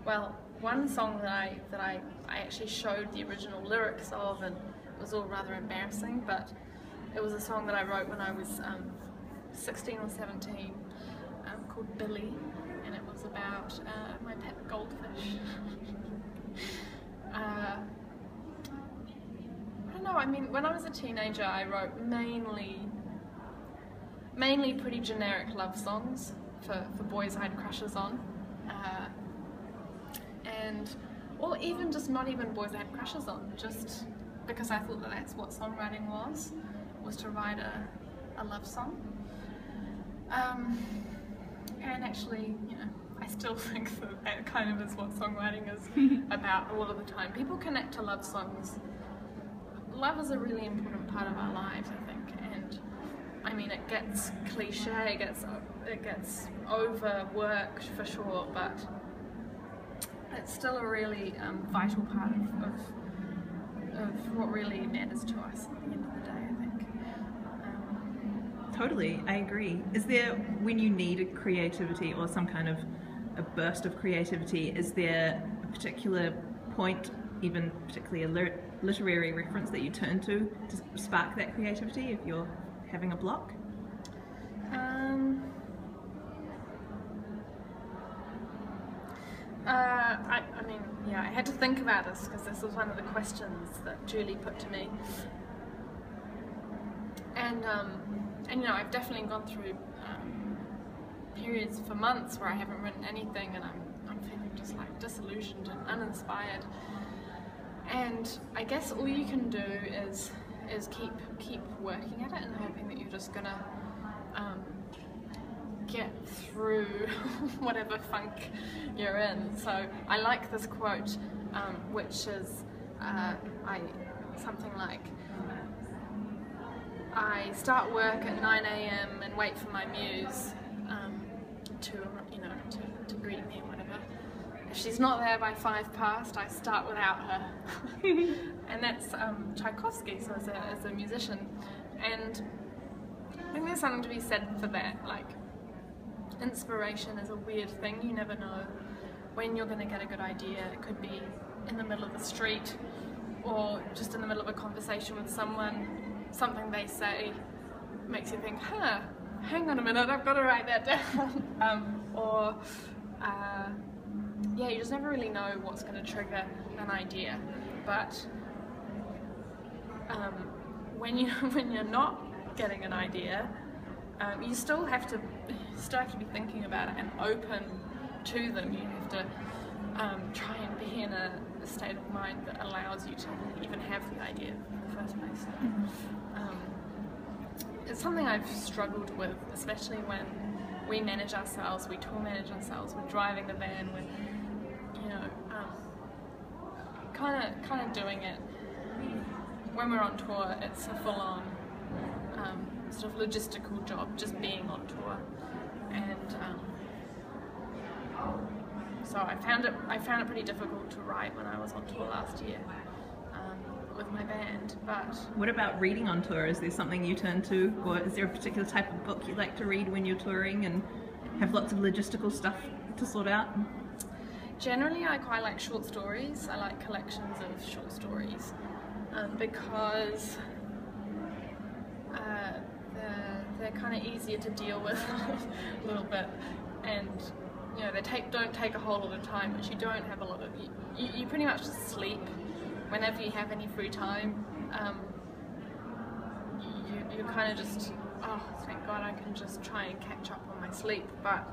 Well, one song that I actually showed the original lyrics of, and it was all rather embarrassing, but it was a song that I wrote when I was 16 or 17, called Billy, and it was about my pet goldfish. I don't know, I mean, when I was a teenager I wrote mainly pretty generic love songs for boys I had crushes on. Or even just not even boys I had crushes on, just because I thought that that's what songwriting was to write a love song. And actually, you know, I still think that kind of is what songwriting is about a lot of the time. People connect to love songs. Love is a really important part of our lives, I think, and I mean, it gets cliche, it gets overworked for sure, but it's still a really vital part of what really matters to us at the end of the day, I think. Totally, I agree. Is there, when you need a creativity or some kind of a burst of creativity, is there a particular point, even particularly a literary reference that you turn to spark that creativity if you're having a block? I mean, yeah, I had to think about this because this was one of the questions that Julie put to me. And you know, I've definitely gone through periods for months where I haven't written anything, and I'm feeling just like disillusioned and uninspired. And I guess all you can do is keep working at it and hoping that you're just gonna get through whatever funk you're in. So I like this quote, which is something like, I start work at 9 AM and wait for my muse to greet me or whatever. If she's not there by 5 past, I start without her. And that's Tchaikovsky, so as a musician. And I think there's something to be said for that. Like, inspiration is a weird thing. You never know when you're going to get a good idea. It could be in the middle of the street, or just in the middle of a conversation with someone. Something they say makes you think, huh, hang on a minute, I've got to write that down. Yeah, you just never really know what's going to trigger an idea. But when you're not getting an idea, you still have to be thinking about it and open to them. You have to try and be in a state of mind that allows you to even have the idea in the first place. It's something I've struggled with, especially when we manage ourselves, we tour manage ourselves, we're driving the van, we're, you know, kind of doing it. When we're on tour, it's a full-on sort of logistical job, just being on tour, and so I found it pretty difficult to write when I was on tour last year with my band. But what about reading on tour? Is there something you turn to, or is there a particular type of book you like to read when you're touring and have lots of logistical stuff to sort out? Generally, I quite like short stories. I like collections of short stories because they're kind of easier to deal with a little bit, and you know, they don't take a whole lot of time, which you don't have a lot of. You pretty much just sleep whenever you have any free time. You kind of just, oh, thank God I can just try and catch up on my sleep. But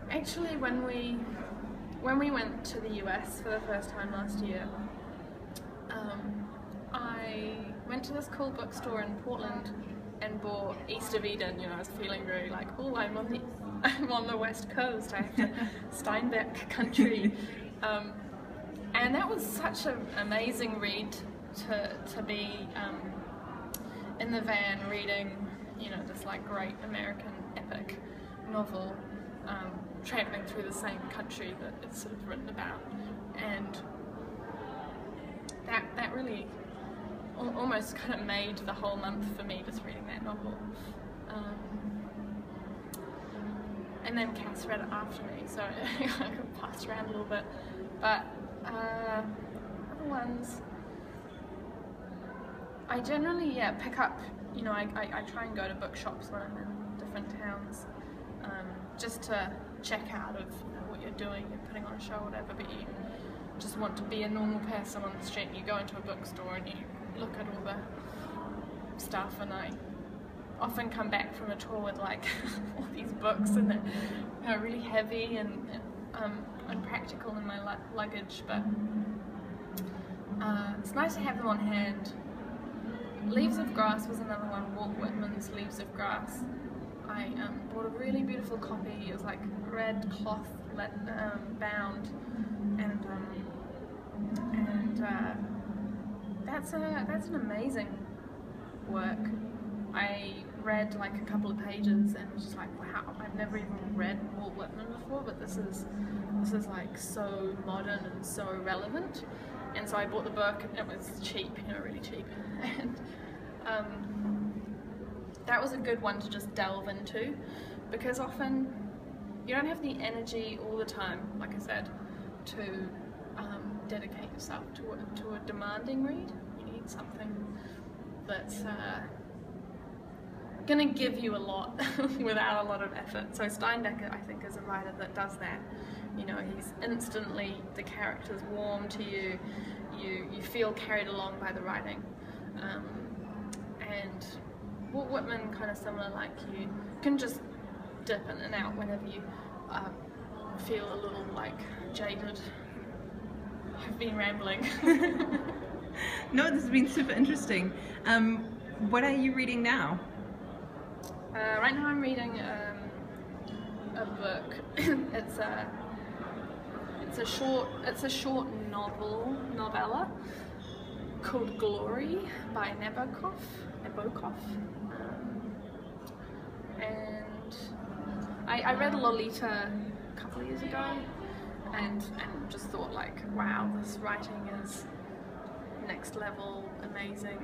actually, when we went to the US for the first time last year, I went to this cool bookstore in Portland and bought East of Eden. You know, I was feeling very like, oh, I'm on the West Coast. I have to Steinbeck country, and that was such an amazing read to be in the van reading, you know, this like great American epic novel, tramping through the same country that it's sort of written about, and that really almost kind of made the whole month for me, just reading that novel. and then Cass read it after me, so I could pass around a little bit. But other ones, I generally pick up. You know, I try and go to bookshops when I'm in different towns, just to check out of what you're doing. You're putting on a show or whatever, but you just want to be a normal person on the street. And you go into a bookstore and you look at all the stuff, and I often come back from a tour with like all these books, and they're, you know, really heavy and unpractical in my luggage, but it's nice to have them on hand. Leaves of Grass was another one, Walt Whitman's Leaves of Grass. I bought a really beautiful copy. It was like red cloth bound, and that's an amazing work. I read like a couple of pages and was just like, wow, I've never even read Walt Whitman before, but this is like so modern and so relevant. And so I bought the book, and it was cheap, you know, really cheap. And that was a good one to just delve into, because often you don't have the energy all the time, like I said, to dedicate yourself to a demanding read. You need something that's going to give you a lot without a lot of effort. So Steinbecker, I think, is a writer that does that. You know, he's instantly, the characters warm to you, you feel carried along by the writing. And Walt Whitman, kind of similar, like you can just dip in and out whenever you feel a little like jaded. I've been rambling. No, this has been super interesting. What are you reading now? Right now I'm reading a book. It's a short novella called Glory by Nabokov. And I read Lolita a couple of years ago, and just thought like, wow, this writing is next level, amazing.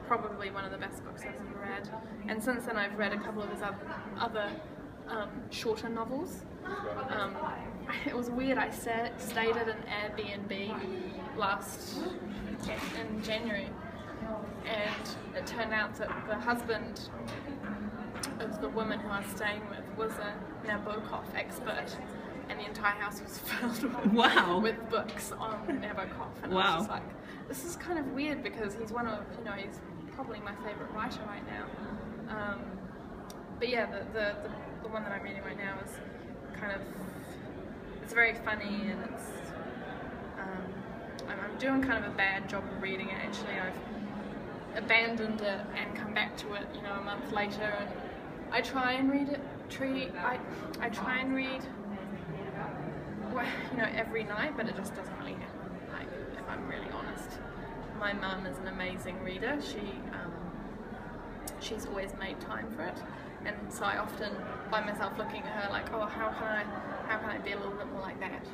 Probably one of the best books I've ever read. And since then I've read a couple of his other shorter novels. It was weird, I stayed at an Airbnb in January, and it turned out that the husband of the woman who I was staying with was a Nabokov expert, and the entire house was filled with books on Nabokov, and I was just like, this is kind of weird, because he's one of, you know, he's probably my favourite writer right now. But yeah, the one that I'm reading right now is kind of, it's very funny, and it's I'm doing kind of a bad job of reading it. Actually, I've abandoned it and come back to it, you know, a month later, and I try and read it. I try and read, you know, every night, but it just doesn't really happen. Like, if I'm really honest, my mum is an amazing reader. She's always made time for it, and so I often find myself looking at her like, oh, how can I be a little bit more like that?